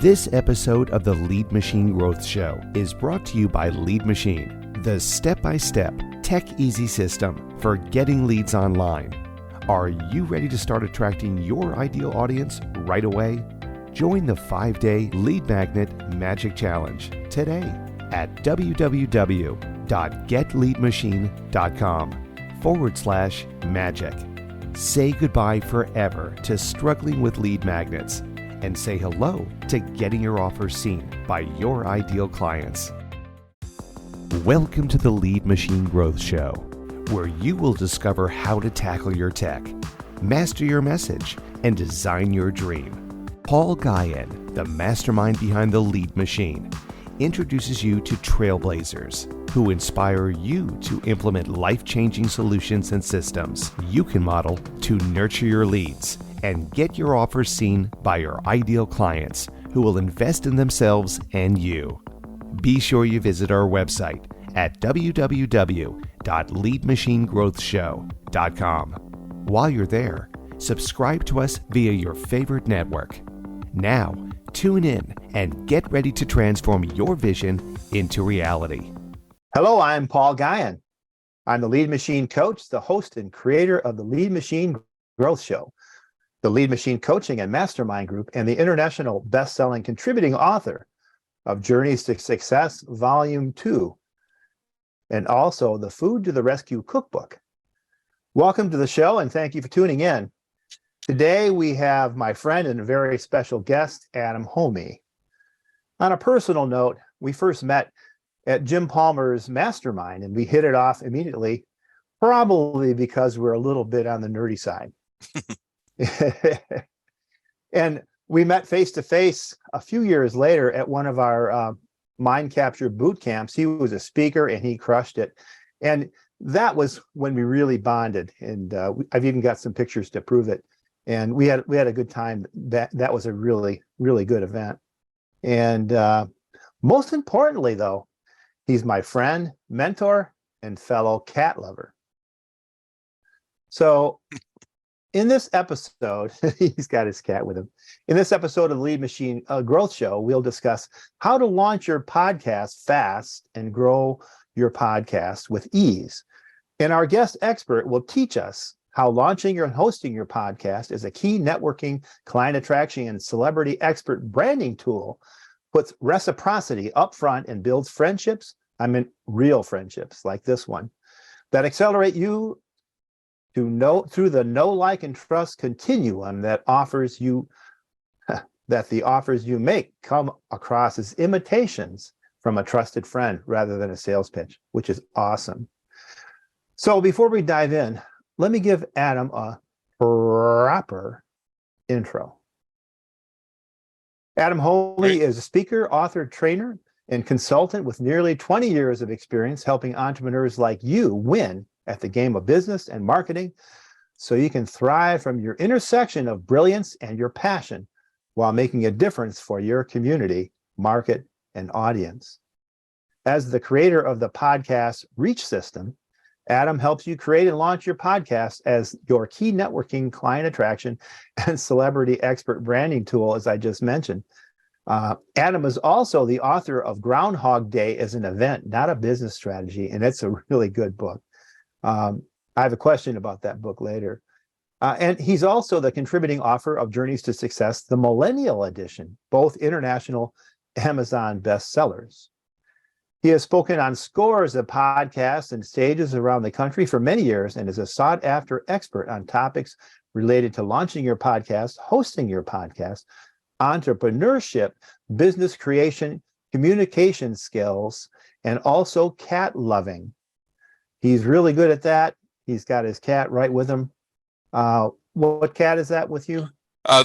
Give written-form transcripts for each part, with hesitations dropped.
This episode of the Lead Machine Growth Show is brought to you by Lead Machine, the step-by-step, tech-easy system for getting leads online. Are you ready to start attracting your ideal audience right away? Join the 5-day Lead Magnet Magic Challenge today at www.getleadmachine.com/magic. Say goodbye forever to struggling with lead magnets and say hello to getting your offers seen by your ideal clients. Welcome to the Lead Machine Growth Show, where you will discover how to tackle your tech, master your message, and design your dream. Paul Guyan, the mastermind behind the Lead Machine, introduces you to trailblazers who inspire you to implement life-changing solutions and systems you can model to nurture your leads and get your offers seen by your ideal clients who will invest in themselves and you. Be sure you visit our website at www.leadmachinegrowthshow.com. While you're there, subscribe to us via your favorite network. Now, tune in and get ready to transform your vision into reality. Hello, I'm Paul Guyan. I'm the Lead Machine Coach, the host and creator of the Lead Machine Growth Show, the Lead Machine Coaching and Mastermind Group, and the international best-selling contributing author of Journeys to Success, Volume 2, and also the Food to the Rescue Cookbook. Welcome to the show, and thank you for tuning in. Today, we have my friend and a very special guest, Adam Hommey. On a personal note, we first met at Jim Palmer's mastermind, and we hit it off immediately, probably because we're a little bit on the nerdy side. And we met face-to-face a few years later at one of our mind capture boot camps. He was a speaker, and he crushed it. And that was when we really bonded, and I've even got some pictures to prove it. And we had a good time. That was a really, really good event. And most importantly, though, he's my friend, mentor, and fellow cat lover. So in this episode, he's got his cat with him. In this episode of the Lead Machine Growth Show, we'll discuss how to launch your podcast fast and grow your podcast with ease. And our guest expert will teach us how launching and hosting your podcast is a key networking, client attraction, and celebrity expert branding tool, puts reciprocity up front and builds friendships, real friendships like this one, that accelerate you to know through the know, like, and trust continuum that the offers you make come across as imitations from a trusted friend rather than a sales pitch, which is awesome. So before we dive in, let me give Adam a proper intro. Adam Hommey is a speaker, author, trainer, and consultant with nearly 20 years of experience helping entrepreneurs like you win at the game of business and marketing so you can thrive from your intersection of brilliance and your passion while making a difference for your community, market, and audience. As the creator of the podcast Reach System, Adam helps you create and launch your podcast as your key networking, client attraction, and celebrity expert branding tool, as I just mentioned. Adam is also the author of Groundhog Day as an event, not a business strategy, and it's a really good book. I have a question about that book later. And he's also the contributing author of Journeys to Success, the Millennial Edition, both international Amazon bestsellers. He has spoken on scores of podcasts and stages around the country for many years and is a sought-after expert on topics related to launching your podcast, hosting your podcast, entrepreneurship, business creation, communication skills, and also cat loving. He's really good at that. He's got his cat right with him. What cat is that with you?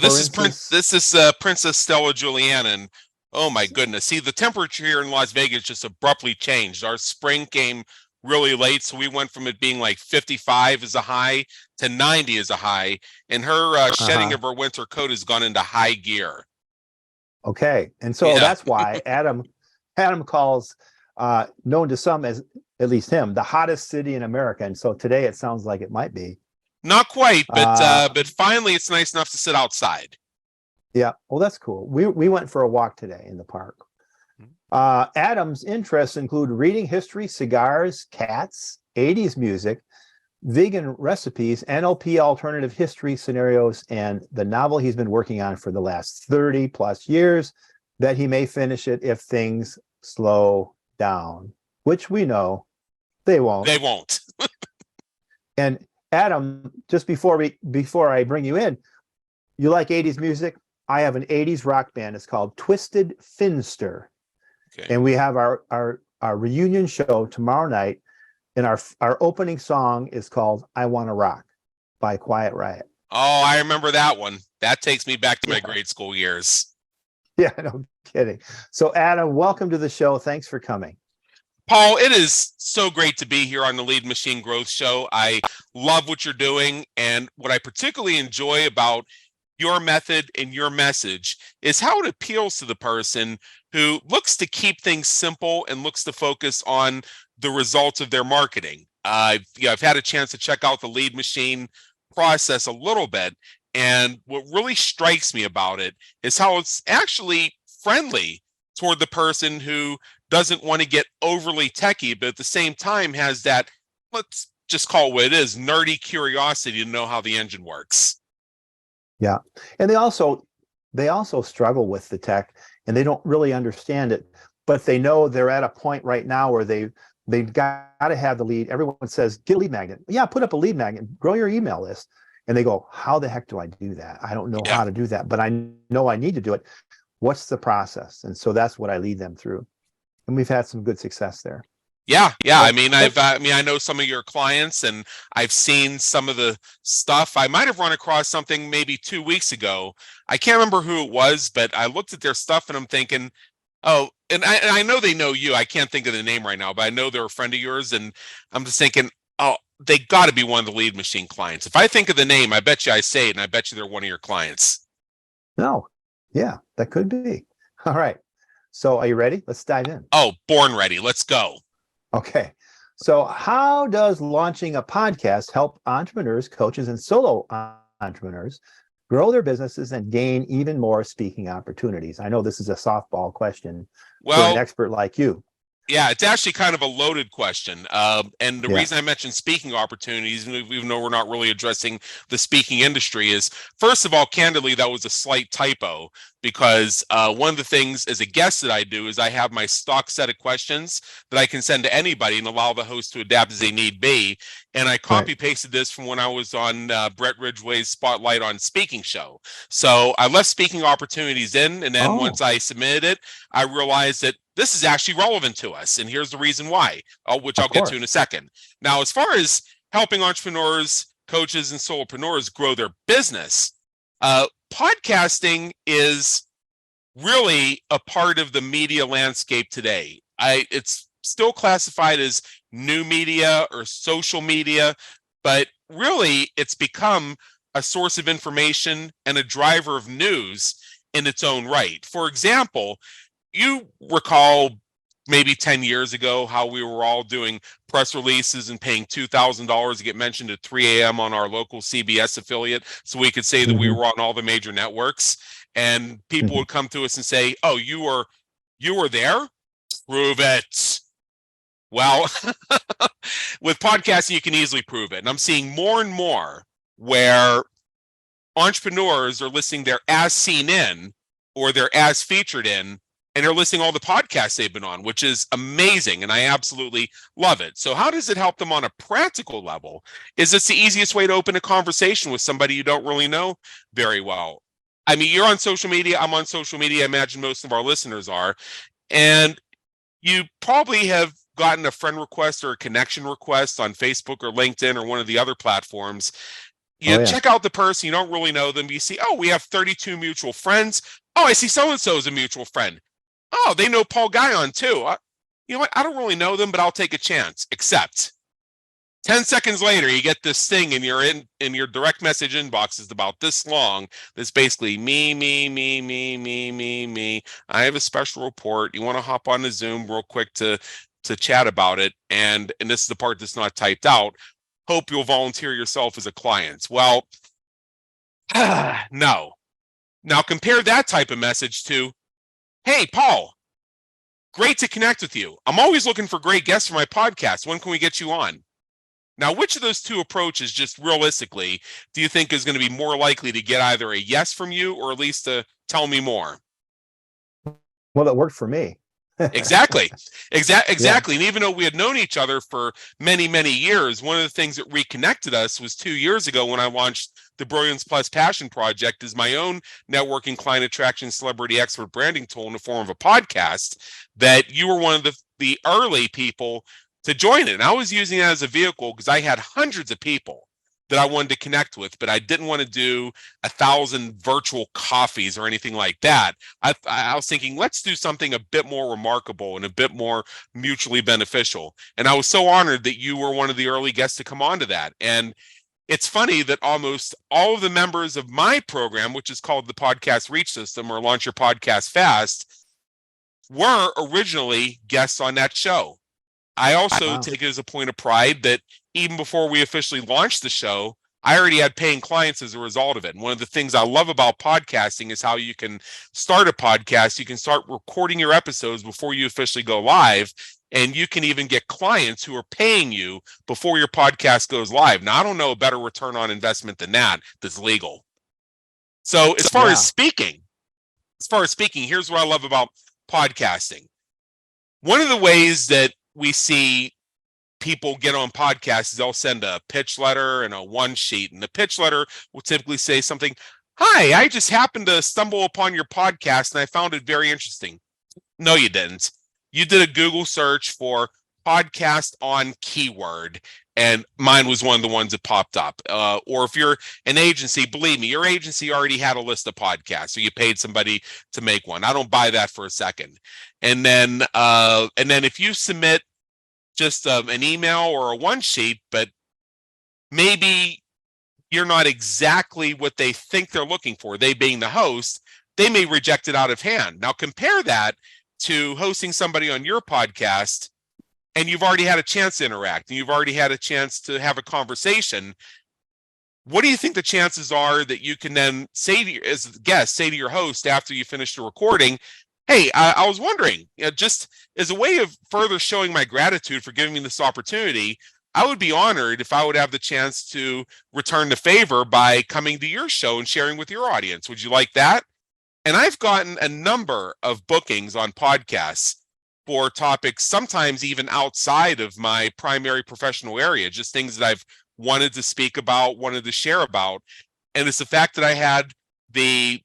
This is Princess Stella Juliana, and oh my goodness! See, the temperature here in Las Vegas just abruptly changed. Our spring came really late, so we went from it being like 55 as a high to 90 as a high, and her shedding of her winter coat has gone into high gear. Okay, and so that's why Adam calls known to some as, at least him, the hottest city in America. And so today it sounds like it might be. Not quite, but finally it's nice enough to sit outside. Yeah. Well, that's cool. We went for a walk today in the park. Adam's interests include reading history, cigars, cats, 80s music, vegan recipes, NLP alternative history scenarios, and the novel he's been working on for the last 30 plus years, that he may finish it if things slow down, which we know they won't. They won't. And Adam, just before I bring you in, you like 80s music? I have an 80s rock band. It's called Twisted Finster. Okay. And we have our reunion show tomorrow night. And our opening song is called I Wanna Rock by Quiet Riot. Oh, I remember that one. That takes me back to my grade school years. Yeah, no kidding. So Adam, welcome to the show. Thanks for coming. Paul, it is so great to be here on the Lead Machine Growth Show. I love what you're doing. And what I particularly enjoy about your method and your message is how it appeals to the person who looks to keep things simple and looks to focus on the results of their marketing. I've had a chance to check out the Lead Machine process a little bit. And what really strikes me about it is how it's actually friendly toward the person who doesn't want to get overly techie, but at the same time has that, let's just call it what it is, nerdy curiosity to know how the engine works. Yeah. And they also struggle with the tech and they don't really understand it, but they know they're at a point right now where they've got to have the lead. Everyone says, get a lead magnet. Yeah, put up a lead magnet, grow your email list. And they go, how the heck do I do that? I don't know how to do that, but I know I need to do it. What's the process? And so that's what I lead them through. And we've had some good success there. Yeah. I mean, I know some of your clients and I've seen some of the stuff. I might have run across something maybe 2 weeks ago. I can't remember who it was, but I looked at their stuff and I'm thinking, oh, and I know they know you. I can't think of the name right now, but I know they're a friend of yours. And I'm just thinking, oh, they got to be one of the Lead Machine clients. If I think of the name, I bet you I say it and I bet you they're one of your clients. No. Yeah, that could be. All right. So are you ready? Let's dive in. Oh, born ready. Let's go. Okay. So how does launching a podcast help entrepreneurs, coaches, and solo entrepreneurs grow their businesses and gain even more speaking opportunities? I know this is a softball question for an expert like you. Yeah, it's actually kind of a loaded question. And the reason I mentioned speaking opportunities, even though we're not really addressing the speaking industry, is, first of all, candidly, that was a slight typo, because one of the things as a guest that I do is I have my stock set of questions that I can send to anybody and allow the host to adapt as they need be. And I copy pasted this from when I was on Brett Ridgway's Spotlight on Speaking show. So I left speaking opportunities in, and then once I submitted it, I realized that this is actually relevant to us. And here's the reason why, which I'll get to in a second. Now, as far as helping entrepreneurs, coaches, and solopreneurs grow their business, podcasting is really a part of the media landscape today. It's still classified as new media or social media, but really it's become a source of information and a driver of news in its own right. For example, you recall maybe 10 years ago how we were all doing press releases and paying $2,000 to get mentioned at 3 a.m. on our local CBS affiliate so we could say that we were on all the major networks, and people would come to us and say, oh, you were there? Prove it. Well, with podcasting, you can easily prove it. And I'm seeing more and more where entrepreneurs are listing their as seen in or their as featured in, and they're listing all the podcasts they've been on, which is amazing. And I absolutely love it. So how does it help them on a practical level? Is this the easiest way to open a conversation with somebody you don't really know very well? I mean, you're on social media. I'm on social media. I imagine most of our listeners are. And you probably have gotten a friend request or a connection request on Facebook or LinkedIn or one of the other platforms. You check out the person, you don't really know them. You see, oh, we have 32 mutual friends. Oh, I see so-and-so is a mutual friend. Oh, they know Paul Guyon too. You know what? I don't really know them, but I'll take a chance. Except 10 seconds later, you get this thing in your direct message inbox is about this long. That's basically me. I have a special report. You want to hop on the Zoom real quick to chat about it. And this is the part that's not typed out. Hope you'll volunteer yourself as a client. Well, no. Now compare that type of message to, hey, Paul, great to connect with you. I'm always looking for great guests for my podcast. When can we get you on? Now, which of those two approaches, just realistically, do you think is going to be more likely to get either a yes from you or at least to tell me more? Well, it worked for me. Exactly. Exactly. Yeah. And even though we had known each other for many, many years, one of the things that reconnected us was 2 years ago when I launched the Brilliance Plus Passion Project as my own networking, client attraction, celebrity expert branding tool in the form of a podcast, that you were one of the early people to join it. And I was using it as a vehicle because I had hundreds of people that I wanted to connect with, but I didn't want to do 1,000 virtual coffees or anything like that. I was thinking, let's do something a bit more remarkable and a bit more mutually beneficial. And I was so honored that you were one of the early guests to come onto that. And it's funny that almost all of the members of my program, which is called the Podcast Reach System or Launch Your Podcast Fast, were originally guests on that show. I also take it as a point of pride that even before we officially launched the show, I already had paying clients as a result of it. And one of the things I love about podcasting is how you can start a podcast. You can start recording your episodes before you officially go live. And you can even get clients who are paying you before your podcast goes live. Now, I don't know a better return on investment than that's legal. So as far as speaking, here's what I love about podcasting. One of the ways that we see people get on podcasts is they'll send a pitch letter and a one sheet, and the pitch letter will typically say something, hi, I just happened to stumble upon your podcast and I found it very interesting. No, you didn't. You did a Google search for podcast on keyword, and mine was one of the ones that popped up. Or if you're an agency, believe me, your agency already had a list of podcasts, so you paid somebody to make one. I don't buy that for a second. And then if you submit just an email or a one sheet, but maybe you're not exactly what they think they're looking for, they being the host, they may reject it out of hand. Now compare that to hosting somebody on your podcast and you've already had a chance to interact and you've already had a chance to have a conversation. What do you think the chances are that you can then say to as a guest, say to your host after you finish the recording, hey, I was wondering, just as a way of further showing my gratitude for giving me this opportunity, I would be honored if I would have the chance to return the favor by coming to your show and sharing with your audience. Would you like that? And I've gotten a number of bookings on podcasts for topics, sometimes even outside of my primary professional area, just things that I've wanted to speak about, wanted to share about. And it's the fact that I had the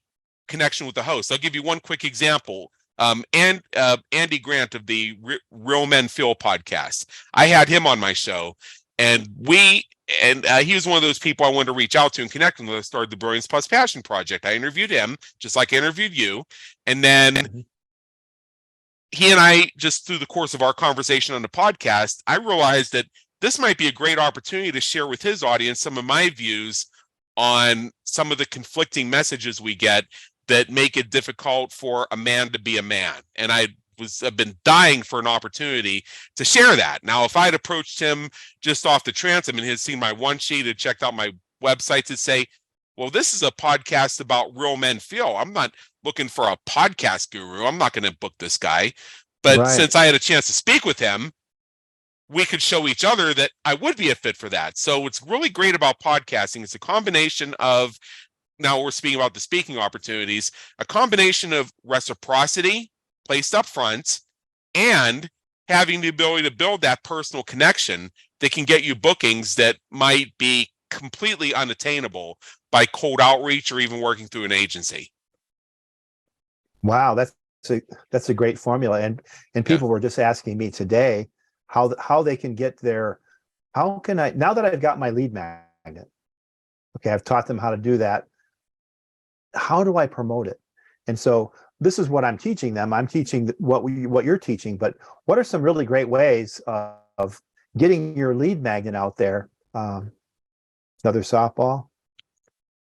connection with the host. I'll give you one quick example. Andy Grant of the Real Men Feel podcast. I had him on my show, and he was one of those people I wanted to reach out to and connect with when I started the Brilliance Plus Passion Project. I interviewed him, just like I interviewed you. And then he and I, just through the course of our conversation on the podcast, I realized that this might be a great opportunity to share with his audience some of my views on some of the conflicting messages we get that make it difficult for a man to be a man. And I've been dying for an opportunity to share that. Now, if I'd approached him just off the transom and he'd seen my one sheet, had checked out my website to say, well, this is a podcast about real men feel. I'm not looking for a podcast guru. I'm not going to book this guy. But since I had a chance to speak with him, we could show each other that I would be a fit for that. So what's really great about podcasting is a combination of, now we're speaking about the speaking opportunities, a combination of reciprocity placed up front and having the ability to build that personal connection that can get you bookings that might be completely unattainable by cold outreach or even working through an agency. Wow, that's a great formula. And people were just asking me today how they can get how can I, now that I've got my lead magnet, okay, I've taught them how to do that. How do I promote it? And so this is what I'm teaching them. I'm teaching what you're teaching, but what are some really great ways of getting your lead magnet out there? Another softball?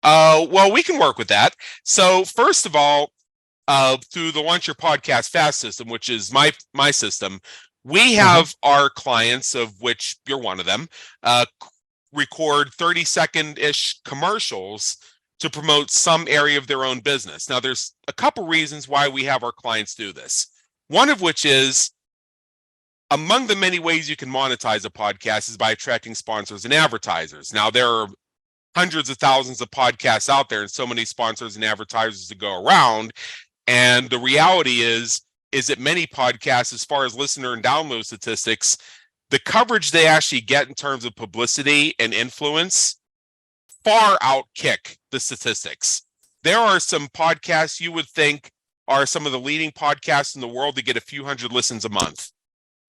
Well, we can work with that. So first of all, through the Launch Your Podcast Fast system, which is my system, we have our clients, of which you're one of them, record 30-second-ish commercials to promote some area of their own business. Now, there's a couple reasons why we have our clients do this. One of which is, among the many ways you can monetize a podcast is by attracting sponsors and advertisers. Now, there are hundreds of thousands of podcasts out there and so many sponsors and advertisers to go around. And the reality is that many podcasts, as far as listener and download statistics, the coverage they actually get in terms of publicity and influence far outkick the statistics. There are some podcasts you would think are some of the leading podcasts in the world that get a few hundred listens a month.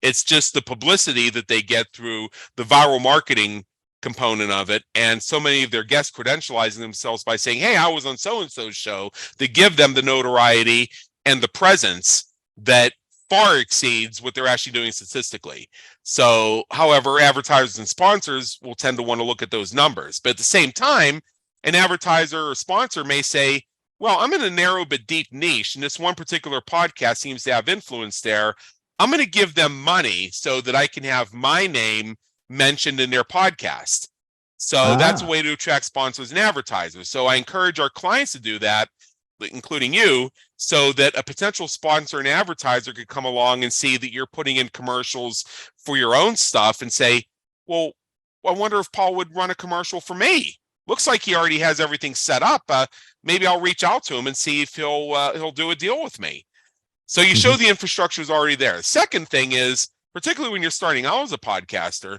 It's just the publicity that they get through the viral marketing component of it. And so many of their guests credentializing themselves by saying, hey, I was on so-and-so's show, to give them the notoriety and the presence that far exceeds what they're actually doing statistically. So, however, advertisers and sponsors will tend to want to look at those numbers. But at the same time, an advertiser or sponsor may say, well, I'm in a narrow but deep niche, and this one particular podcast seems to have influence there. I'm going to give them money so that I can have my name mentioned in their podcast. So that's a way to attract sponsors and advertisers. So I encourage our clients to do that, including you, so that a potential sponsor and advertiser could come along and see that you're putting in commercials for your own stuff and say, well, I wonder if Paul would run a commercial for me. Looks like he already has everything set up. Maybe I'll reach out to him and see if he'll do a deal with me. So you show the infrastructure is already there. Second thing is, particularly when you're starting out as a podcaster,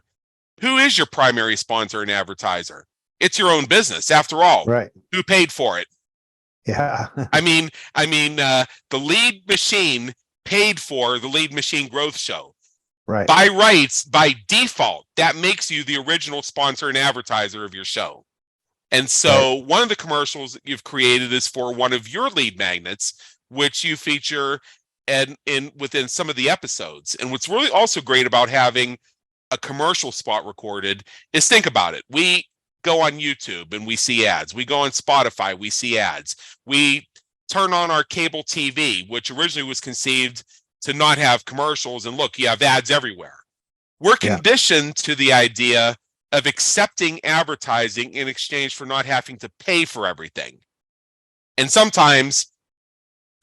who is your primary sponsor and advertiser? It's your own business, after all. Right. Who paid for it? Yeah. I mean, the Lead Machine paid for the Lead Machine Growth Show. Right. By rights, by default, that makes you the original sponsor and advertiser of your show. And so one of the commercials that you've created is for one of your lead magnets, which you feature within some of the episodes. And what's really also great about having a commercial spot recorded is, think about it. We go on YouTube and we see ads. We go on Spotify, we see ads. We turn on our cable TV, which originally was conceived to not have commercials. And look, you have ads everywhere. We're conditioned to the idea of accepting advertising in exchange for not having to pay for everything. And sometimes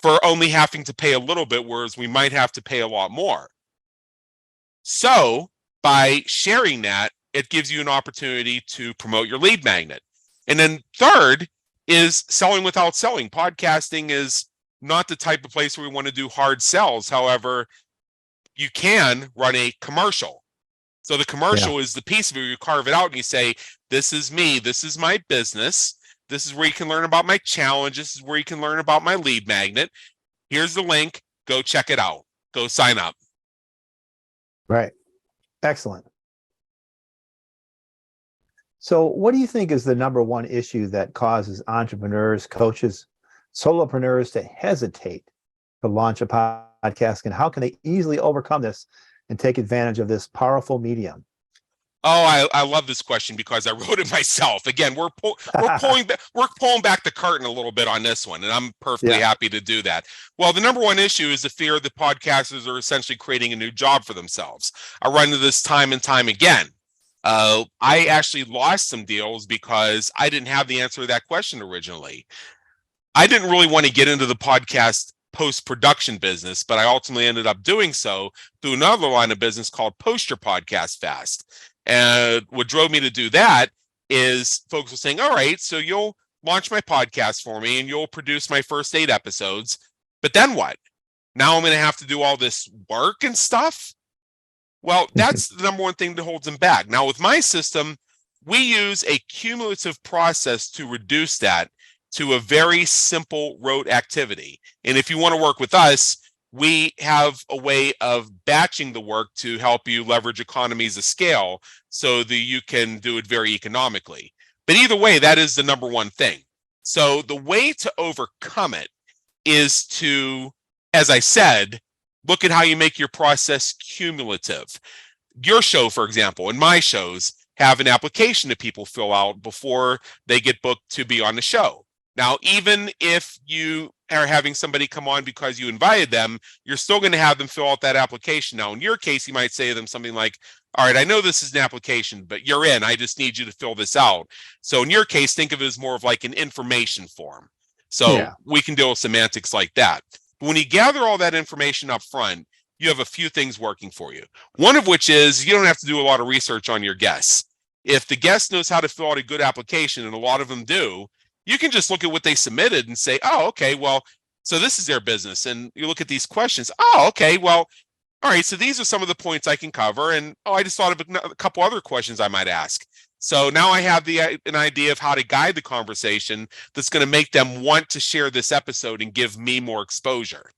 for only having to pay a little bit, whereas we might have to pay a lot more. So by sharing that, it gives you an opportunity to promote your lead magnet. And then third is selling without selling. Podcasting is not the type of place where we want to do hard sells. However, you can run a commercial. So the commercial is the piece of it. You carve it out and you say, this is me. This is my business. This is where you can learn about my challenge. This is where you can learn about my lead magnet. Here's the link. Go check it out. Go sign up. Right. Excellent. So what do you think is the number one issue that causes entrepreneurs, coaches, solopreneurs to hesitate to launch a podcast, and how can they easily overcome this and take advantage of this powerful medium? Oh, I love this question because I wrote it myself. Again, we're pulling back the curtain a little bit on this one, and I'm perfectly happy to do that. Well, the number one issue is the fear that podcasters are essentially creating a new job for themselves. I run into this time and time again. I actually lost some deals because I didn't have the answer to that question originally. I didn't really want to get into the podcast post-production business, but I ultimately ended up doing so through another line of business called Post Your Podcast Fast. And what drove me to do that is folks were saying, all right, so you'll launch my podcast for me and you'll produce my first 8 episodes, but then what? Now I'm going to have to do all this work and stuff? Well, that's the number one thing that holds them back. Now, with my system, we use a cumulative process to reduce that to a very simple rote activity. And if you want to work with us, we have a way of batching the work to help you leverage economies of scale so that you can do it very economically. But either way, that is the number one thing. So the way to overcome it is to, as I said, look at how you make your process cumulative. Your show, for example, and my shows have an application that people fill out before they get booked to be on the show. Now, even if you are having somebody come on because you invited them, you're still going to have them fill out that application. Now, in your case, you might say to them something like, all right, I know this is an application, but you're in. I just need you to fill this out. So in your case, think of it as more of like an information form. So we can deal with semantics like that. But when you gather all that information up front, you have a few things working for you. One of which is you don't have to do a lot of research on your guests. If the guest knows how to fill out a good application, and a lot of them do, you can just look at what they submitted and say, oh, okay, well, so this is their business. And you look at these questions. Oh, okay, well, all right, so these are some of the points I can cover. And I just thought of a couple other questions I might ask. So now I have an idea of how to guide the conversation that's going to make them want to share this episode and give me more exposure.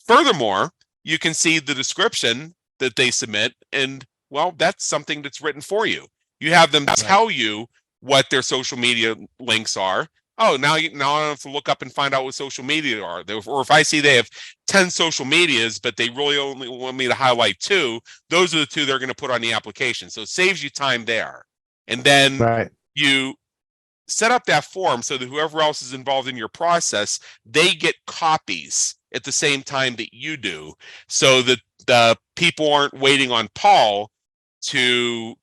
Furthermore, you can see the description that they submit, and well, that's something that's written for you. You have them tell you what their social media links are. Oh, now I don't have to look up and find out what social media are. Or if I see they have 10 social medias, but they really only want me to highlight 2, those are the 2 they're going to put on the application. So it saves you time there. And then you set up that form so that whoever else is involved in your process, they get copies at the same time that you do, so that the people aren't waiting on Paul to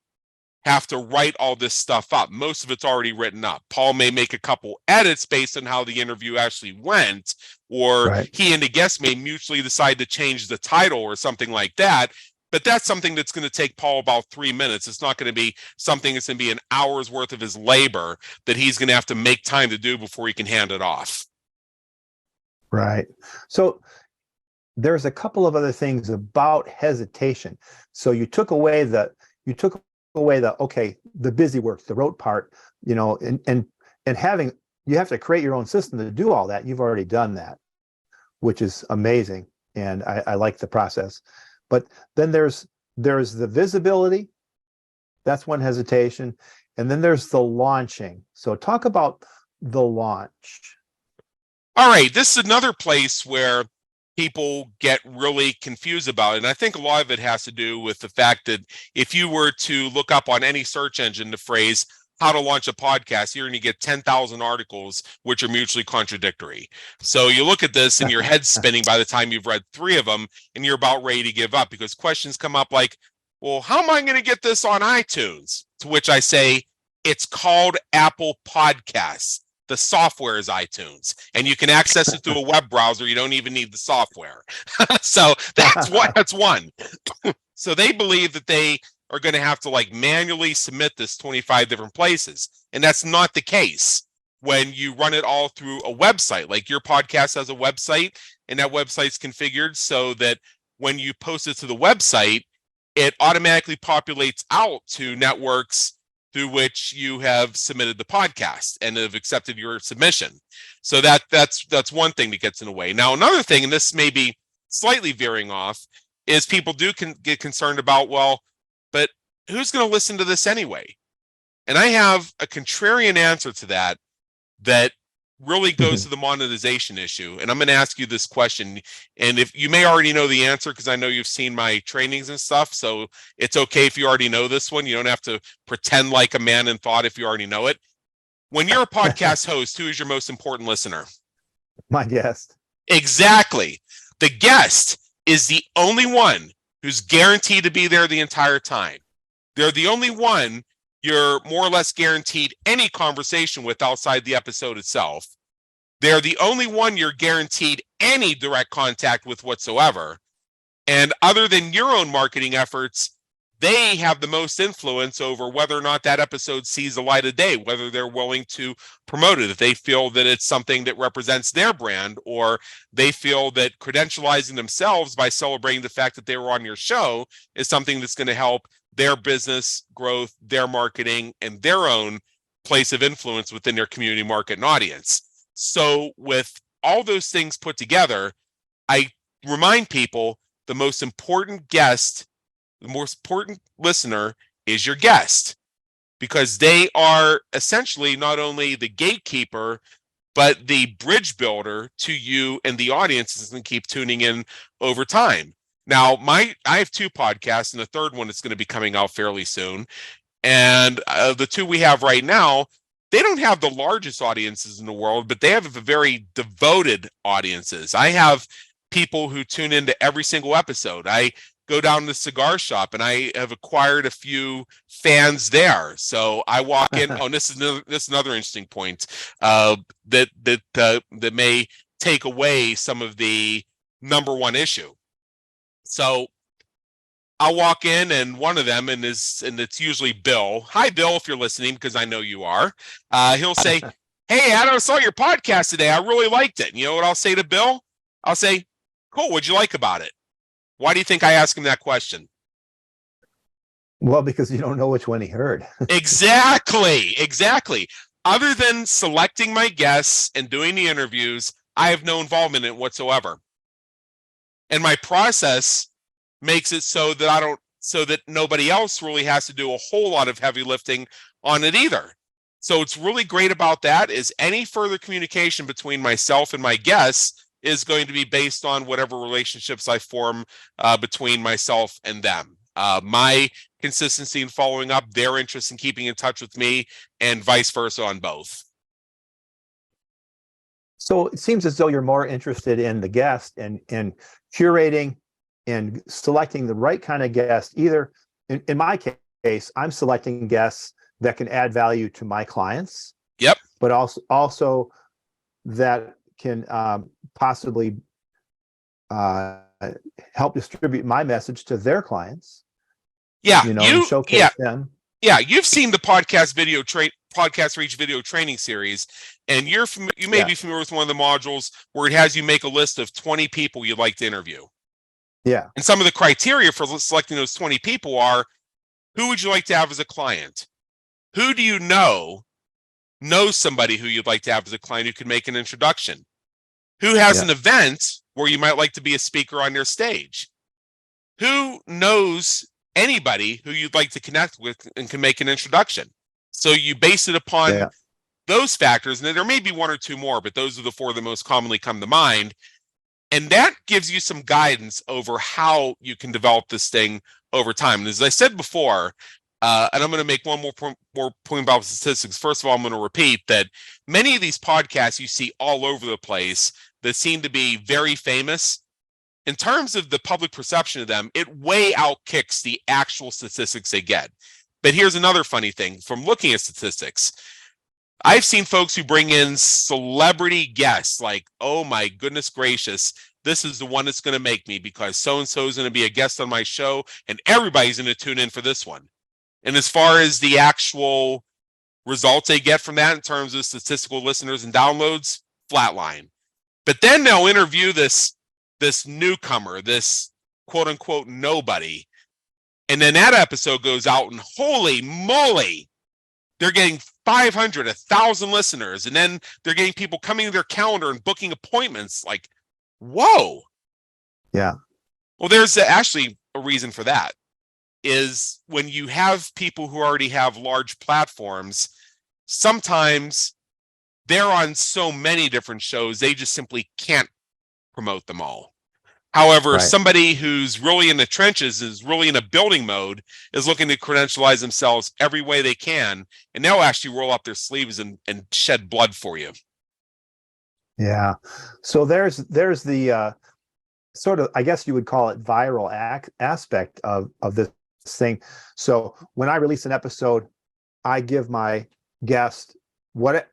have to write all this stuff up. Most of it's already written up. Paul may make a couple edits based on how the interview actually went, or he and the guest may mutually decide to change the title or something like that. But that's something that's going to take Paul about 3 minutes. It's not going to be something that's going to be an hour's worth of his labor that he's going to have to make time to do before he can hand it off. Right. So there's a couple of other things about hesitation. So you took away the busy work, the rote part, and having, you have to create your own system to do all that. You've already done that, which is amazing. And I like the process. But then there's the visibility. That's one hesitation. And then there's the launching. So talk about the launch. All right. This is another place where people get really confused about it. And I think a lot of it has to do with the fact that if you were to look up on any search engine the phrase how to launch a podcast, you're going to get 10,000 articles which are mutually contradictory. So you look at this and your head's spinning by the time you've read 3 of them, and you're about ready to give up because questions come up like, well, how am I going to get this on iTunes? To which I say, it's called Apple Podcasts. The software is iTunes, and you can access it through a web browser. You don't even need the software. So that's one. So they believe that they are going to have to like manually submit this 25 different places. And that's not the case when you run it all through a website. Like your podcast has a website, and that website's configured so that when you post it to the website, it automatically populates out to networks through which you have submitted the podcast and have accepted your submission. So that's one thing that gets in the way. Now, another thing, and this may be slightly veering off, is people do get concerned about, well, but who's going to listen to this anyway? And I have a contrarian answer to that really goes to the monetization issue. And I'm going to ask you this question. And if you may already know the answer, because I know you've seen my trainings and stuff. So it's okay if you already know this one. You don't have to pretend like a man in thought if you already know it. When you're a podcast host, who is your most important listener? My guest. Exactly. The guest is the only one who's guaranteed to be there the entire time. They're the only one you're more or less guaranteed any conversation with outside the episode itself. They're the only one you're guaranteed any direct contact with whatsoever. And other than your own marketing efforts, they have the most influence over whether or not that episode sees the light of day, whether they're willing to promote it, if they feel that it's something that represents their brand, or they feel that credentializing themselves by celebrating the fact that they were on your show is something that's going to help their business growth, their marketing, and their own place of influence within their community, market, and audience. So with all those things put together, I remind people the most important guest, the most important listener is your guest, because they are essentially not only the gatekeeper, but the bridge builder to you and the audience is going to keep tuning in over time. Now, I have 2 podcasts, and the third one is going to be coming out fairly soon. And the 2 we have right now, they don't have the largest audiences in the world, but they have a very devoted audiences. I have people who tune into every single episode. I go down to the cigar shop and I have acquired a few fans there. So I walk in. Oh, this is another interesting point that may take away some of the number one issue. So I'll walk in, and one of them, and it's usually Bill. Hi, Bill, if you're listening, because I know you are. He'll say, "Hey, Adam, I saw your podcast today. I really liked it." And you know what I'll say to Bill? I'll say, "Cool. What'd you like about it?" Why do you think I ask him that question? Well, because you don't know which one he heard. Exactly. Other than selecting my guests and doing the interviews, I have no involvement in it whatsoever. And my process makes it so that nobody else really has to do a whole lot of heavy lifting on it either. So what's really great about that is any further communication between myself and my guests is going to be based on whatever relationships I form between myself and them. My consistency in following up, their interest in keeping in touch with me, and vice versa on both. So it seems as though you're more interested in the guest and curating and selecting the right kind of guest. Either in my case, I'm selecting guests that can add value to my clients. Yep. But also that can possibly help distribute my message to their clients. Yeah, and showcase them. Yeah, you've seen the podcast reach video training series, and you may be familiar with one of the modules where it has you make a list of 20 people you'd like to interview. Yeah. And some of the criteria for selecting those 20 people are: who would you like to have as a client? Who do you know somebody who you'd like to have as a client who can make an introduction? Who has an event where you might like to be a speaker on their stage? Who knows anybody who you'd like to connect with and can make an introduction? So you base it upon those factors, and there may be one or two more, but those are the four that most commonly come to mind. And that gives you some guidance over how you can develop this thing over time. And as I said before, and I'm going to make one more point about statistics. First of all, I'm going to repeat that many of these podcasts you see all over the place that seem to be very famous, in terms of the public perception of them, it way outkicks the actual statistics they get. But here's another funny thing from looking at statistics. I've seen folks who bring in celebrity guests like, oh my goodness gracious, this is the one that's going to make me because so-and-so is going to be a guest on my show and everybody's going to tune in for this one. And as far as the actual results they get from that in terms of statistical listeners and downloads, flatline. But then they'll interview this newcomer, this quote unquote nobody. And then that episode goes out and holy moly, they're getting 500, 1,000 listeners. And then they're getting people coming to their calendar and booking appointments. Like, whoa. Yeah. Well, there's actually a reason for that. Is when you have people who already have large platforms, sometimes they're on so many different shows, they just simply can't promote them all. However, somebody who's really in the trenches, is really in a building mode, is looking to credentialize themselves every way they can, and they'll actually roll up their sleeves and shed blood for you. Yeah. So there's the sort of, I guess you would call it viral aspect of this thing. So when I release an episode, I give my guest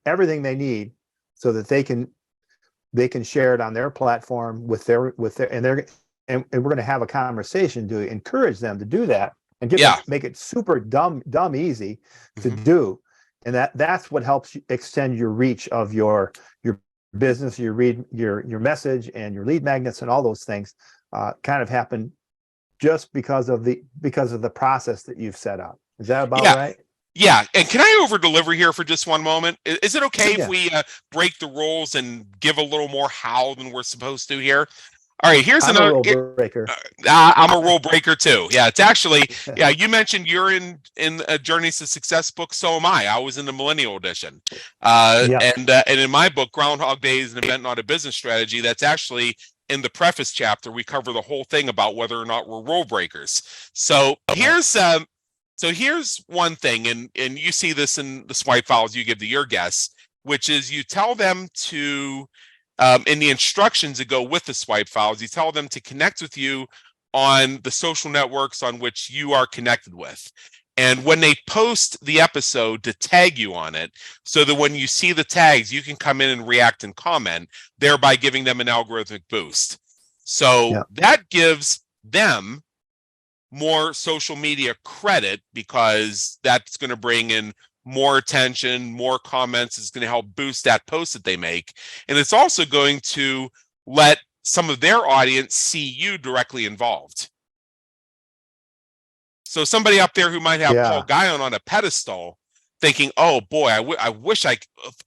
everything they need so that they can share it on their platform with their and we're going to have a conversation to encourage them to do that and make it super dumb easy to do. And that's what helps you extend your reach of your business, your message, and your lead magnets, and all those things kind of happen just because of the process that you've set up. Is that about right? Yeah, and can I over-deliver here for just one moment? Is it okay if we break the rules and give a little more how than we're supposed to here? All right, here's another rule breaker. I'm a rule breaker too. Yeah, it's actually you mentioned you're in a Journeys to Success book. So am I. I was in the Millennial Edition, and in my book, Groundhog Day is an event, not a business strategy. That's actually in the preface chapter. We cover the whole thing about whether or not we're rule breakers. So here's So here's one thing, and you see this in the swipe files you give to your guests, which is you tell them to, in the instructions that go with the swipe files, you tell them to connect with you on the social networks on which you are connected with. And when they post the episode, to tag you on it, so that when you see the tags, you can come in and react and comment, thereby giving them an algorithmic boost. So that gives them more social media credit, because that's going to bring in more attention, more comments. It's going to help boost that post that they make. And it's also going to let some of their audience see you directly involved. So somebody up there who might have Paul Guyon on a pedestal thinking, oh boy, I wish if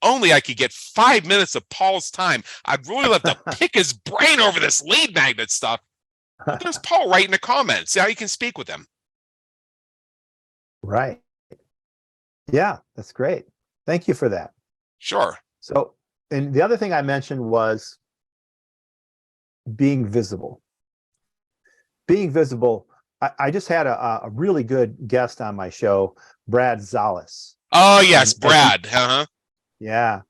only I could get 5 minutes of Paul's time. I'd really love to pick his brain over this lead magnet stuff. But there's Paul right in the comments. See how you can speak with him. Right. Yeah, that's great. Thank you for that. Sure. So, and the other thing I mentioned was being visible. Being visible. I just had a really good guest on my show, Brad Zales. Oh, yes, Brad. Yeah.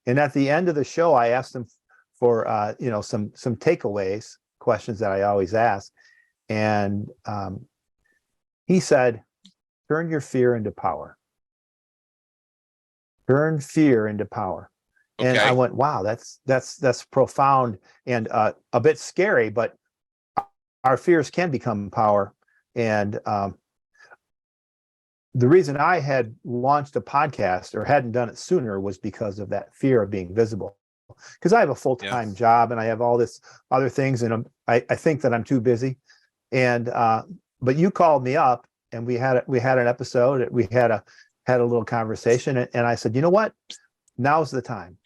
And at the end of the show, I asked him for some takeaways, questions that I always ask. And he said, turn your fear into power. Turn fear into power. Okay. And I went, wow, that's profound and a bit scary, but our fears can become power. And the reason I had launched a podcast or hadn't done it sooner was because of that fear of being visible. Because I have a full-time job and I have all this other things, and I think that I'm too busy. And but you called me up and we had an episode. We had a little conversation, and I said, you know what? Now's the time.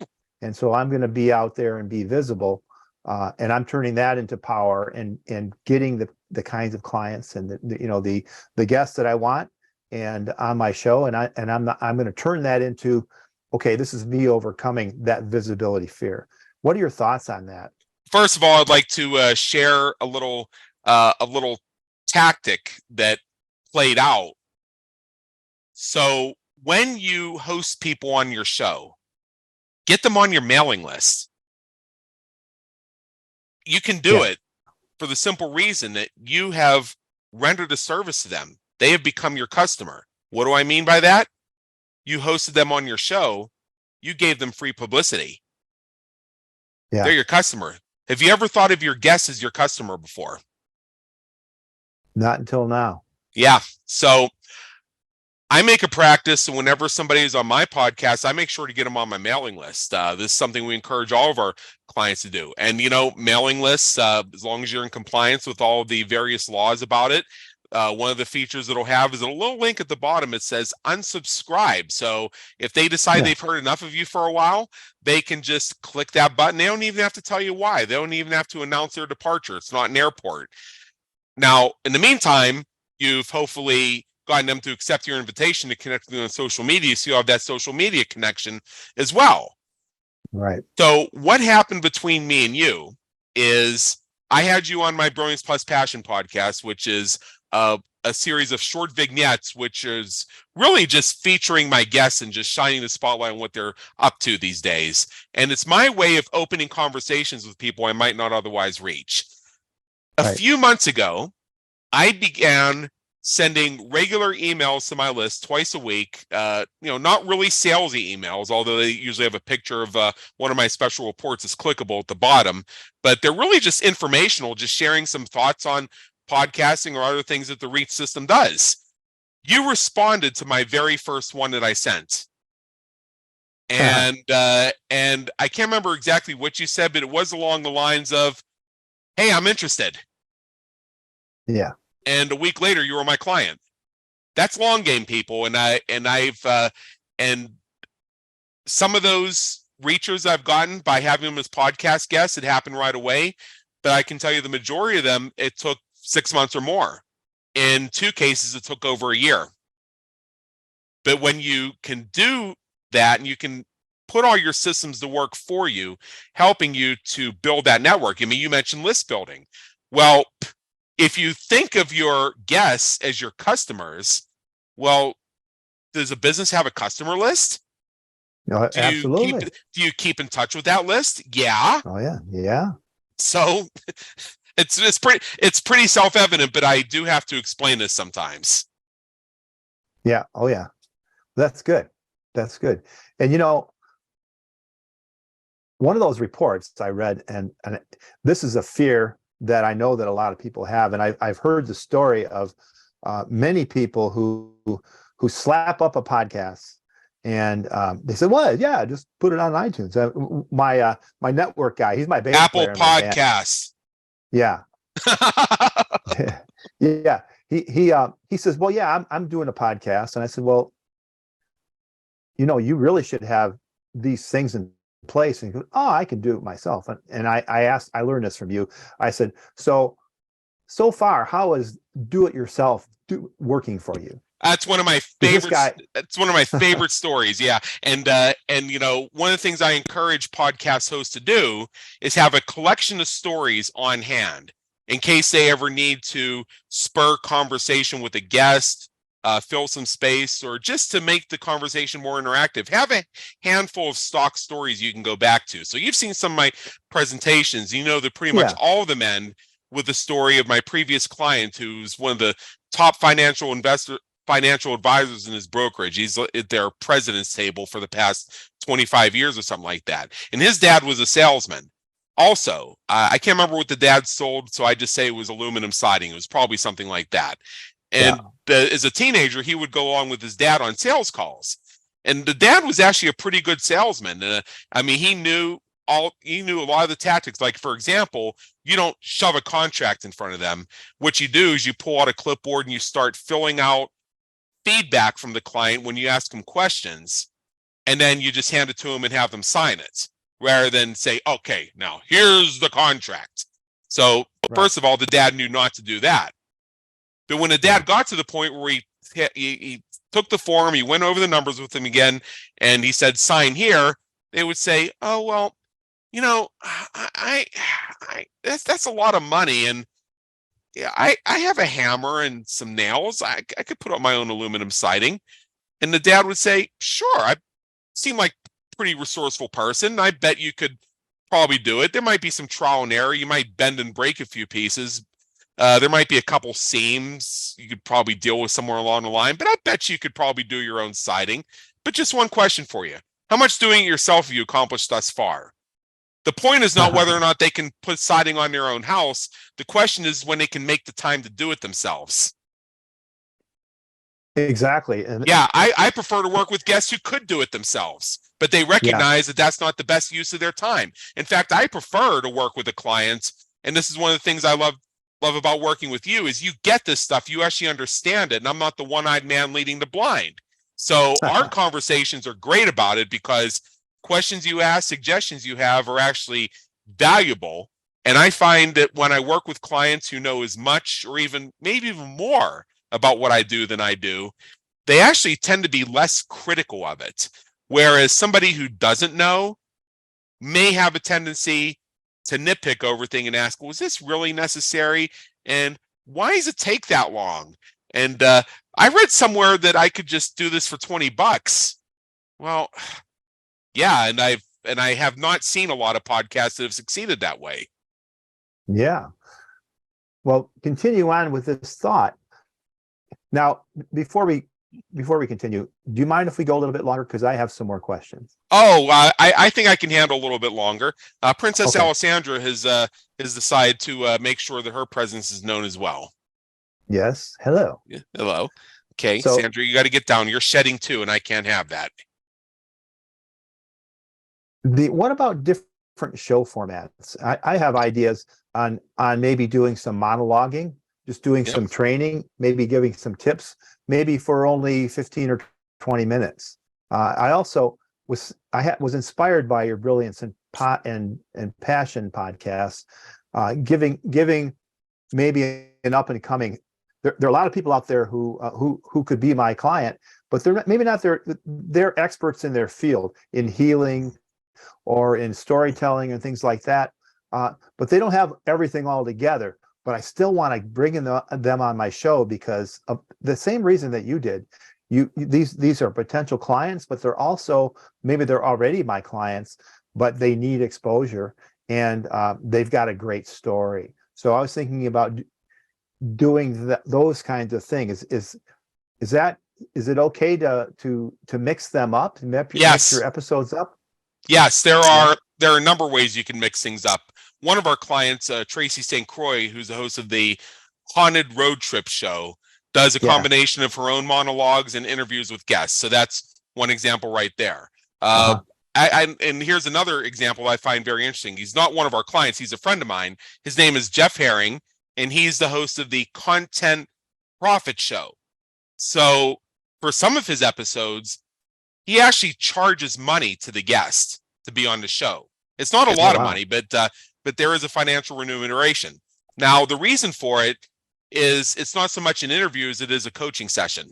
And so I'm going to be out there and be visible. And I'm turning that into power and getting the kinds of clients and the guests that I want and on my show. And I'm going to turn that into, okay, this is me overcoming that visibility fear. What are your thoughts on that? First of all, I'd like to share a little tactic that played out. So when you host people on your show, get them on your mailing list. You can do it for the simple reason that you have rendered a service to them. They have become your customer. What do I mean by that? You hosted them on your show. You gave them free publicity. Yeah. They're your customer. Have you ever thought of your guest as your customer before? Not until now. Yeah. So I make a practice, and whenever somebody is on my podcast, I make sure to get them on my mailing list. This is something we encourage all of our clients to do. And, mailing lists, as long as you're in compliance with all of the various laws about it, one of the features it'll have is a little link at the bottom. It says unsubscribe. So if they decide they've heard enough of you for a while, they can just click that button. They don't even have to tell you why. They don't even have to announce their departure. It's not an airport. Now, in the meantime, you've hopefully gotten them to accept your invitation to connect with you on social media, so you have that social media connection as well. Right. So what happened between me and you is I had you on my Brilliance Plus Passion podcast, which is a series of short vignettes, which is really just featuring my guests and just shining the spotlight on what they're up to these days. And it's my way of opening conversations with people I might not otherwise reach. A few months ago, I began sending regular emails to my list twice a week, not really salesy emails, although they usually have a picture of one of my special reports is clickable at the bottom, but they're really just informational, just sharing some thoughts on podcasting or other things that the Reach system does. You responded to my very first one that I sent. And and I can't remember exactly what you said, but it was along the lines of, hey, I'm interested. Yeah. And a week later, you were my client. That's long game, people. And some of those reachers I've gotten by having them as podcast guests, it happened right away. But I can tell you the majority of them, it took 6 months or more. In 2 cases, it took over a year. But when you can do that and you can put all your systems to work for you, helping you to build that network. I mean, you mentioned list building. Well, if you think of your guests as your customers, Well, does a business have a customer list? No, absolutely. Do you keep in touch with that list? Yeah. Oh yeah. Yeah. So it's pretty self-evident, but I do have to explain this sometimes. Yeah. Oh yeah. That's good. That's good. And one of those reports I read, and this is a fear that I know that a lot of people have, and I've heard the story of many people who slap up a podcast, and they said, "Well, yeah, just put it on iTunes." My network guy, he's my bass Apple player in my band. Podcasts. Yeah, yeah. He says, "Well, yeah, I'm doing a podcast," and I said, "Well, you really should have these things in place." And he goes, "Oh, I can do it myself." And I learned this from you. I said, so far, how is do it yourself working for you? That's one of my favorites. That's one of my favorite stories. Yeah. And one of the things I encourage podcast hosts to do is have a collection of stories on hand in case they ever need to spur conversation with a guest, fill some space, or just to make the conversation more interactive. Have a handful of stock stories you can go back to. So you've seen some of my presentations. That pretty much all of them end with the story of my previous client, who's one of the top financial advisors in his brokerage. He's at their president's table for the past 25 years or something like that. And his dad was a salesman. Also, I can't remember what the dad sold, so I just say it was aluminum siding. It was probably something like that. And as a teenager, he would go along with his dad on sales calls. And the dad was actually a pretty good salesman. He knew a lot of the tactics. Like, for example, you don't shove a contract in front of them. What you do is you pull out a clipboard and you start filling out feedback from the client when you ask them questions, and then you just hand it to them and have them sign it, rather than say, "Okay, now here's the contract." So first of all, the dad knew not to do that. But when the dad got to the point where he took the form, he went over the numbers with him again, and he said, "Sign here," they would say, "Oh, well, that's a lot of money, and yeah, I have a hammer and some nails. I could put up my own aluminum siding." And the dad would say, "Sure, I seem like a pretty resourceful person. I bet you could probably do it. There might be some trial and error. You might bend and break a few pieces. There might be a couple seams you could probably deal with somewhere along the line, but I bet you could probably do your own siding. But just one question for you. How much doing it yourself have you accomplished thus far?" The point is not whether or not they can put siding on their own house. The question is when they can make the time to do it themselves. Exactly. And yeah, I prefer to work with guests who could do it themselves, but they recognize that that's not the best use of their time. In fact, I prefer to work with a client, and this is one of the things I love about working with you, is you get this stuff, you actually understand it, and I'm not the one-eyed man leading the blind. So our conversations are great about it because questions you ask, suggestions you have are actually valuable. And I find that when I work with clients who know as much or maybe even more about what I do than I do, they actually tend to be less critical of it. Whereas somebody who doesn't know may have a tendency to nitpick over things and ask, "Well, is this really necessary? And why does it take that long?" And I read somewhere that I could just do this for $20. Well, yeah, and I have not seen a lot of podcasts that have succeeded that way. Yeah. Well, continue on with this thought. Now, before we continue, do you mind if we go a little bit longer? Because I have some more questions. Oh, I think I can handle a little bit longer. Princess Alessandra has decided to make sure that her presence is known as well. Yes. Hello. Yeah, hello. Okay, so, Sandra, you got to get down. You're shedding too, and I can't have that. What about different show formats? I have ideas on maybe doing some monologuing, just doing some training, maybe giving some tips, maybe for only 15 or 20 minutes. I also was inspired by your Brilliance and Passion podcast, giving maybe an up and coming. There are a lot of people out there who could be my client, but they're maybe not they're experts in their field, in healing or in storytelling and things like that. But they don't have everything all together. but I still want to bring in them on my show because of the same reason that you did. These are potential clients, but they're also, maybe they're already my clients, but they need exposure, and they've got a great story. So I was thinking about doing those kinds of things. Is it okay to mix them up, to mix Yes. your episodes up? Yes, there Yeah. are a number of ways you can mix things up. One of our clients, Tracy St. Croix, who's the host of the Haunted Road Trip show, does a Yeah. combination of her own monologues and interviews with guests. So that's one example right there. Uh-huh. And here's another example I find very interesting. He's not one of our clients. He's a friend of mine. His name is Jeff Herring, and he's the host of the Content Profit Show. So for some of his episodes, he actually charges money to the guest to be on the show. It's not a lot of money, but there is a financial remuneration. Now, the reason for it is it's not so much an interview as it is a coaching session.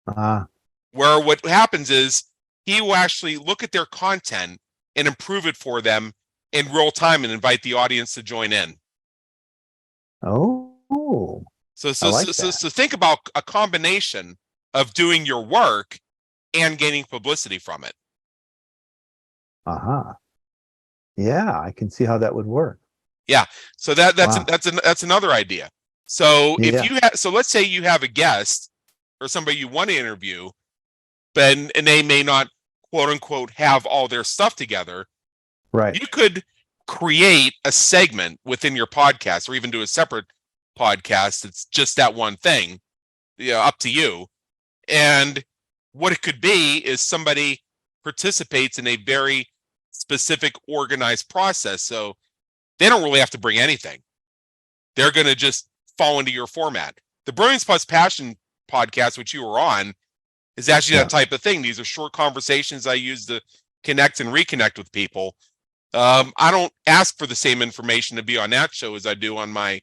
Where what happens is he will actually look at their content and improve it for them in real time and invite the audience to join in. Oh, so think about a combination of doing your work and gaining publicity from it. Yeah, I can see how that would work. Yeah, so that's another idea. So if you so let's say you have a guest or somebody you want to interview, and they may not, quote unquote, have all their stuff together. Right. You could create a segment within your podcast, or even do a separate podcast. It's just that one thing, up to you. And what it could be is somebody participates in a very specific organized process. So they don't really have to bring anything. They're going to just fall into your format. The Brilliance Plus Passion podcast, which you were on, is actually that type of thing. These are short conversations I use to connect and reconnect with people. I don't ask for the same information to be on that show as I do on my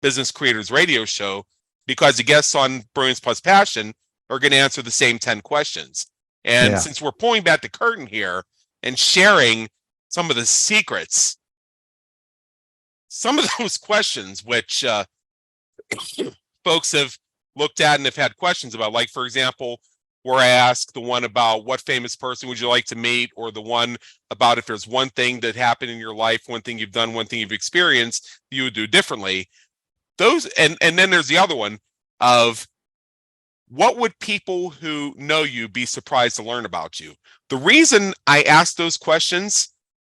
Business Creators Radio show, because the guests on Brilliance Plus Passion are going to answer the same 10 questions. And since we're pulling back the curtain here and sharing some of the secrets, some of those questions which folks have looked at and have had questions about, like, for example, where I ask the one about what famous person would you like to meet, or the one about if there's one thing that happened in your life, one thing you've done, one thing you've experienced, you would do differently. Those, and then there's the other one of what would people who know you be surprised to learn about you? The reason I ask those questions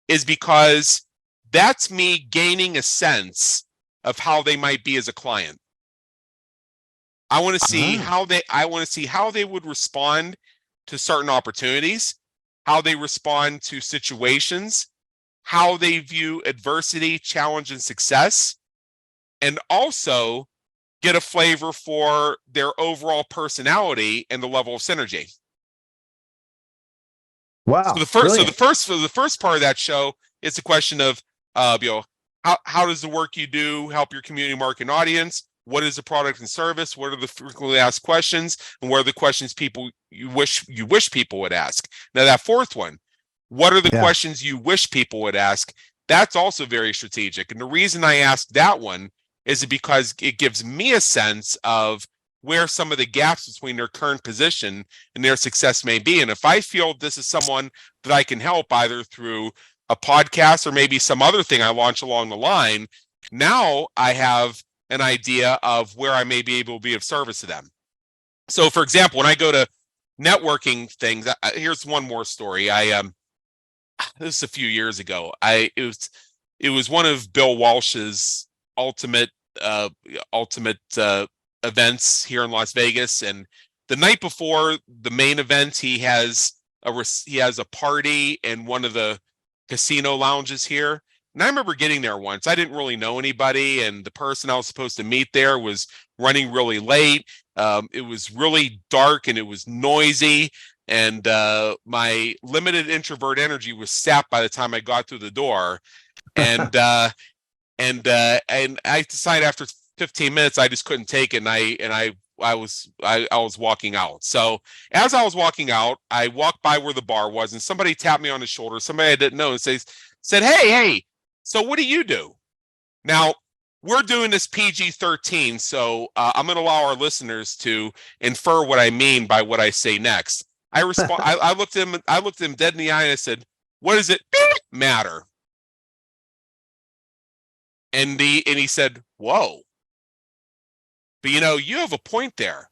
is because that's me gaining a sense of how they might be as a client. I want to see how they would respond to certain opportunities, how they respond to situations, how they view adversity, challenge, and success, and also get a flavor for their overall personality and the level of synergy. Wow. So the first part of that show is the question of how does the work you do help your community, market, and audience? What is the product and service? What are the frequently asked questions? And what are the questions you wish people would ask? Now, that fourth one, what are the questions you wish people would ask? That's also very strategic. And the reason I ask that one is because it gives me a sense of where some of the gaps between their current position and their success may be. And if I feel this is someone that I can help either through a podcast or maybe some other thing I launch along the line, now I have an idea of where I may be able to be of service to them. So, for example, when I go to networking things, here's one more story. This is a few years ago. It was one of Bill Walsh's ultimate events here in Las Vegas, and the night before the main event, he has a party in one of the casino lounges here. And I remember getting there once. I didn't really know anybody, and the person I was supposed to meet there was running really late. It was really dark and it was noisy, and my limited introvert energy was sapped by the time I got through the door. And and I decided after 15 minutes I just couldn't take it, and I was walking out. So as I was walking out, I walked by where the bar was, and somebody tapped me on the shoulder. Somebody I didn't know, and said, "Hey, so what do you do?" Now, we're doing this PG-13, so I'm going to allow our listeners to infer what I mean by what I say next. I looked him dead in the eye and I said, "What does it matter?" And he said, "Whoa, but you have a point there.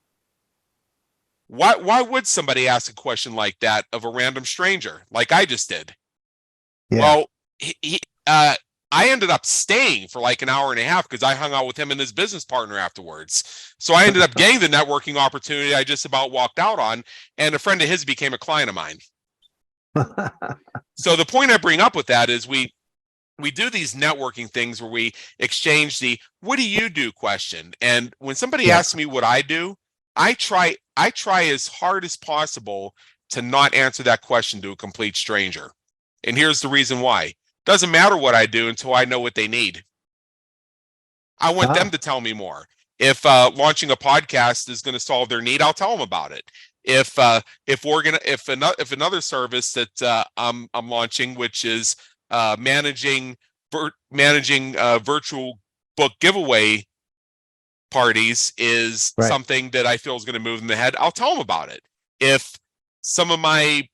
Why would somebody ask a question like that of a random stranger, like I just did?" Yeah. Well, I ended up staying for like an hour and a half because I hung out with him and his business partner afterwards. So I ended up getting the networking opportunity I just about walked out on, and a friend of his became a client of mine. So the point I bring up with that is we do these networking things where we exchange the "what do you do" question. And when somebody asks me what I do, I try as hard as possible to not answer that question to a complete stranger. And here's the reason why. Doesn't matter what I do until I know what they need. I want them to tell me more. If launching a podcast is going to solve their need, I'll tell them about it. If another service that I'm launching, which is managing virtual book giveaway parties, is something that I feel is going to move them ahead, I'll tell them about it. If some of my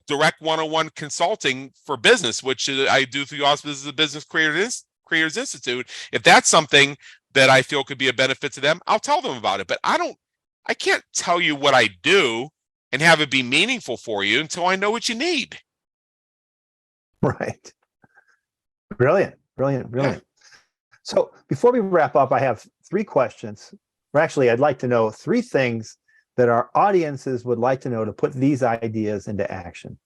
direct one-on-one consulting for business, which I do through the auspices of the Business Creators Institute, if that's something that I feel could be a benefit to them, I'll tell them about it. But I can't tell you what I do and have it be meaningful for you until I know what you need. Right. Brilliant. Yeah. So before we wrap up, I have 3 questions. Or actually, I'd like to know 3 things that our audiences would like to know to put these ideas into action.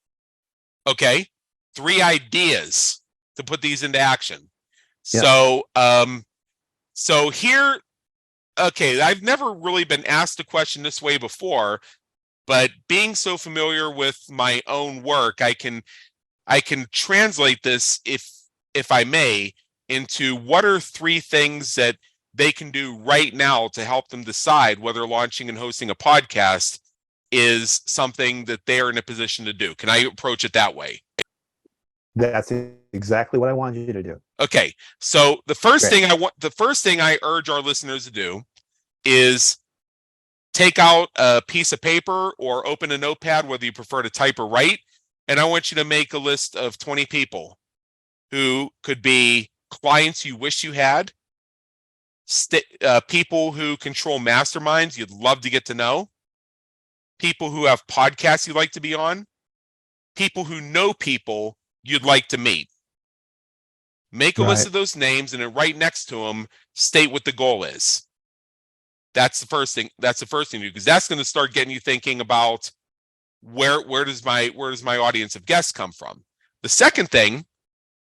Okay. 3 ideas to put these into action. Yeah. So here, okay, I've never really been asked a question this way before, but being so familiar with my own work, I can translate this, if I may, into what are 3 things that they can do right now to help them decide whether launching and hosting a podcast is something that they're in a position to do. Can I approach it that way? That's exactly what I want you to do. Okay. So the first thing I urge our listeners to do is take out a piece of paper or open a notepad, whether you prefer to type or write. And I want you to make a list of 20 people who could be clients you wish you had, people who control masterminds you'd love to get to know, people who have podcasts you'd like to be on, people who know people you'd like to meet. Make a list of those names, and then right next to them, state what the goal is. That's the first thing. That's the first thing to do, because that's going to start getting you thinking about where does my audience of guests come from. The second thing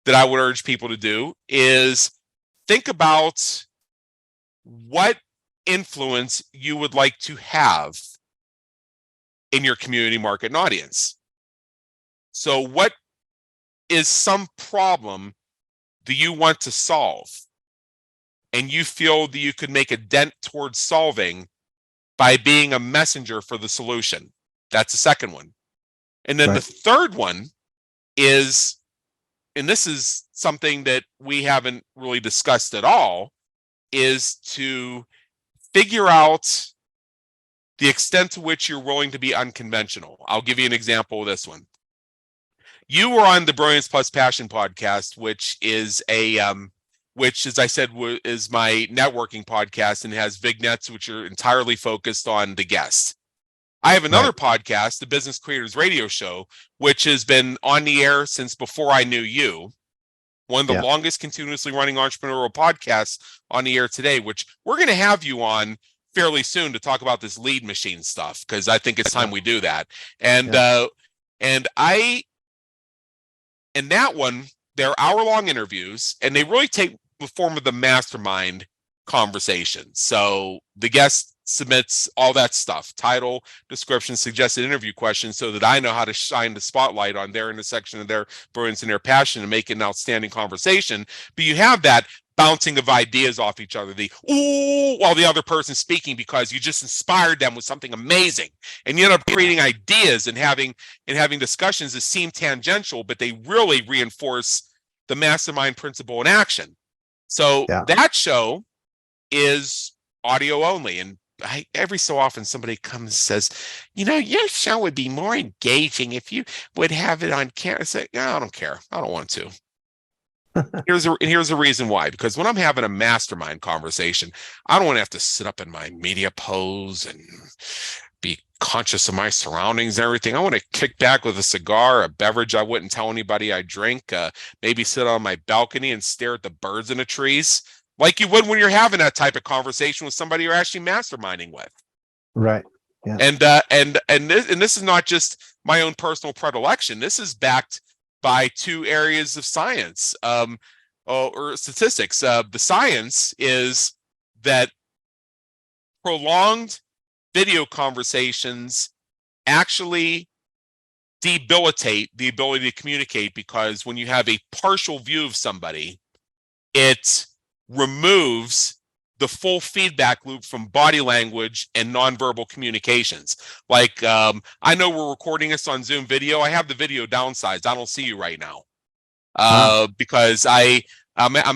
that I would urge people to do is think about what influence you would like to have in your community, market, and audience. So what is some problem do you want to solve, and you feel that you could make a dent towards solving by being a messenger for the solution? That's the second one. And then the third one is, and this is something that we haven't really discussed at all, is to figure out the extent to which you're willing to be unconventional. I'll give you an example of this one. You were on the Brilliance Plus Passion podcast, which is which, as I said, is my networking podcast and has vignettes which are entirely focused on the guest. I have another podcast, the Business Creators Radio Show, which has been on the air since before I knew you. One of the longest continuously running entrepreneurial podcasts on the air today, which we're going to have you on fairly soon to talk about this lead machine stuff, because I think it's time we do that. And in that one, they're hour-long interviews, and they really take the form of the mastermind conversation. So the guest submits all that stuff, title, description, suggested interview questions, so that I know how to shine the spotlight on their intersection of their brilliance and their passion and make it an outstanding conversation. But you have that bouncing of ideas off each other, the ooh, while the other person's speaking, because you just inspired them with something amazing, and you end up creating ideas and having discussions that seem tangential, but they really reinforce the mastermind principle in action. So Yeah. that show is audio only. And every so often somebody comes and says, your show would be more engaging if you would have it on camera. I say, no, I don't care. I don't want to. Here's a reason why. Because when I'm having a mastermind conversation, I don't want to have to sit up in my media pose and be conscious of my surroundings and everything. I want to kick back with a cigar, a beverage I wouldn't tell anybody I drink, maybe sit on my balcony and stare at the birds in the trees, like you would when you're having that type of conversation with somebody you're actually masterminding with. Right. Yeah. And this is not just my own personal predilection. This is backed by two areas of science, or statistics. The science is that prolonged video conversations actually debilitate the ability to communicate, because when you have a partial view of somebody, it removes the full feedback loop from body language and nonverbal communications. Like, I know we're recording this on Zoom video. I have the video downsized. I don't see you right now, because I'm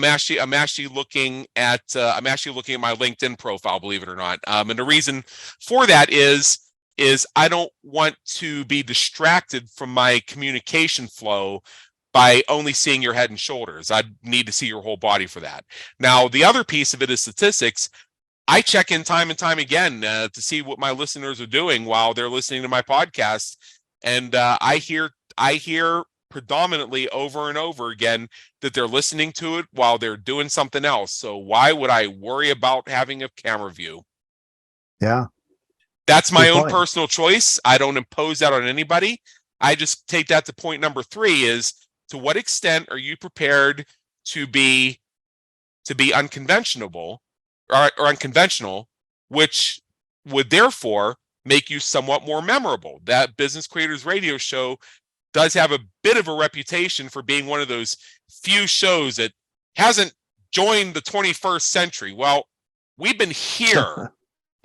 actually looking at my LinkedIn profile, believe it or not. And the reason for that is I don't want to be distracted from my communication flow by only seeing your head and shoulders. I need to see your whole body for that. Now, the other piece of it is statistics. I check in time and time again to see what my listeners are doing while they're listening to my podcast, and I hear predominantly over and over again that they're listening to it while they're doing something else. So why would I worry about having a camera view? Yeah. That's my Good own point. personal choice. I don't impose that on anybody. I just take that to point number 3 is, to what extent are you prepared to be unconventional or unconventional, which would therefore make you somewhat more memorable. That Business Creators Radio Show does have a bit of a reputation for being one of those few shows that hasn't joined the 21st century. Well, we've been here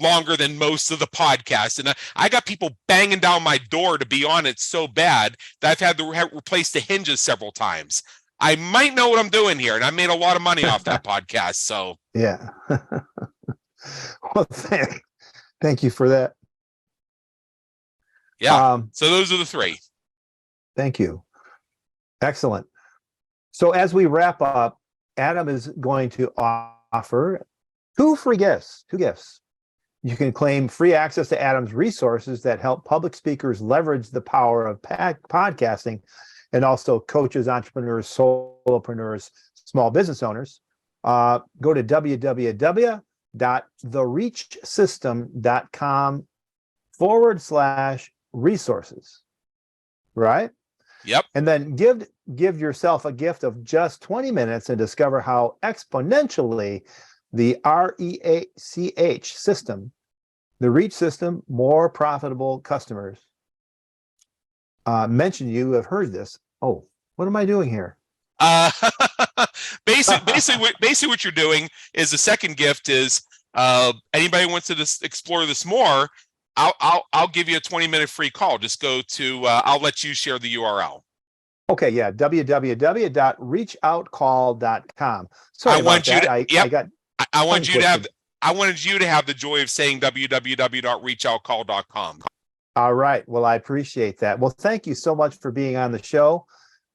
longer than most of the podcasts, and I got people banging down my door to be on it so bad that I've had to replace the hinges several times. I might know what I'm doing here, and I made a lot of money off that podcast. So yeah. Well, thank you for that. Yeah. So those are the 3. Thank you. Excellent. So as we wrap up, Adam is going to offer 2 free gifts. 2 gifts. You can claim free access to Adam's resources that help public speakers leverage the power of podcasting, and also coaches, entrepreneurs, solopreneurs, small business owners. Go to www.thereachsystem.com/resources. Right? Yep. And then give yourself a gift of just 20 minutes and discover how exponentially the REACH system, the REACH system, more profitable customers. Mention you have heard this. Oh, what am I doing here? Basically what you're doing is, the second gift is, anybody wants to explore this more, I'll give you a 20-minute free call. Just go to I'll let you share the URL. Okay, yeah, www.reachoutcall.com. Sorry I want you about to. that. I wanted you to have the joy of saying www.reachoutcall.com. All right. Well, I appreciate that. Well, thank you so much for being on the show.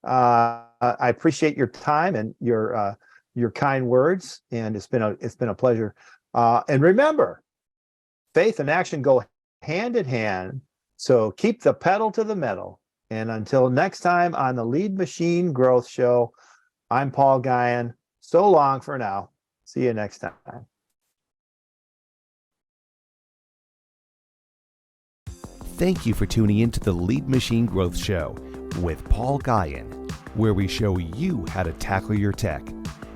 I appreciate your time and your kind words, and it's been a pleasure. And remember, faith and action go hand in hand. So keep the pedal to the metal. And until next time on the Lead Machine Growth Show, I'm Paul Guyan. So long for now. See you next time. Thank you for tuning in to the Lead Machine Growth Show with Paul Guyan, where we show you how to tackle your tech,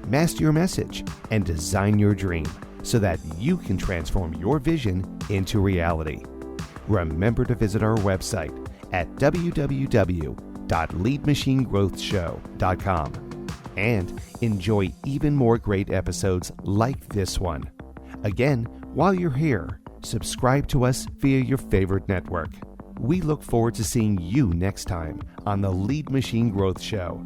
master your message, and design your dream so that you can transform your vision into reality. Remember to visit our website at www.leadmachinegrowthshow.com and enjoy even more great episodes like this one. Again, while you're here, subscribe to us via your favorite network. We look forward to seeing you next time on the Lead Machine Growth Show.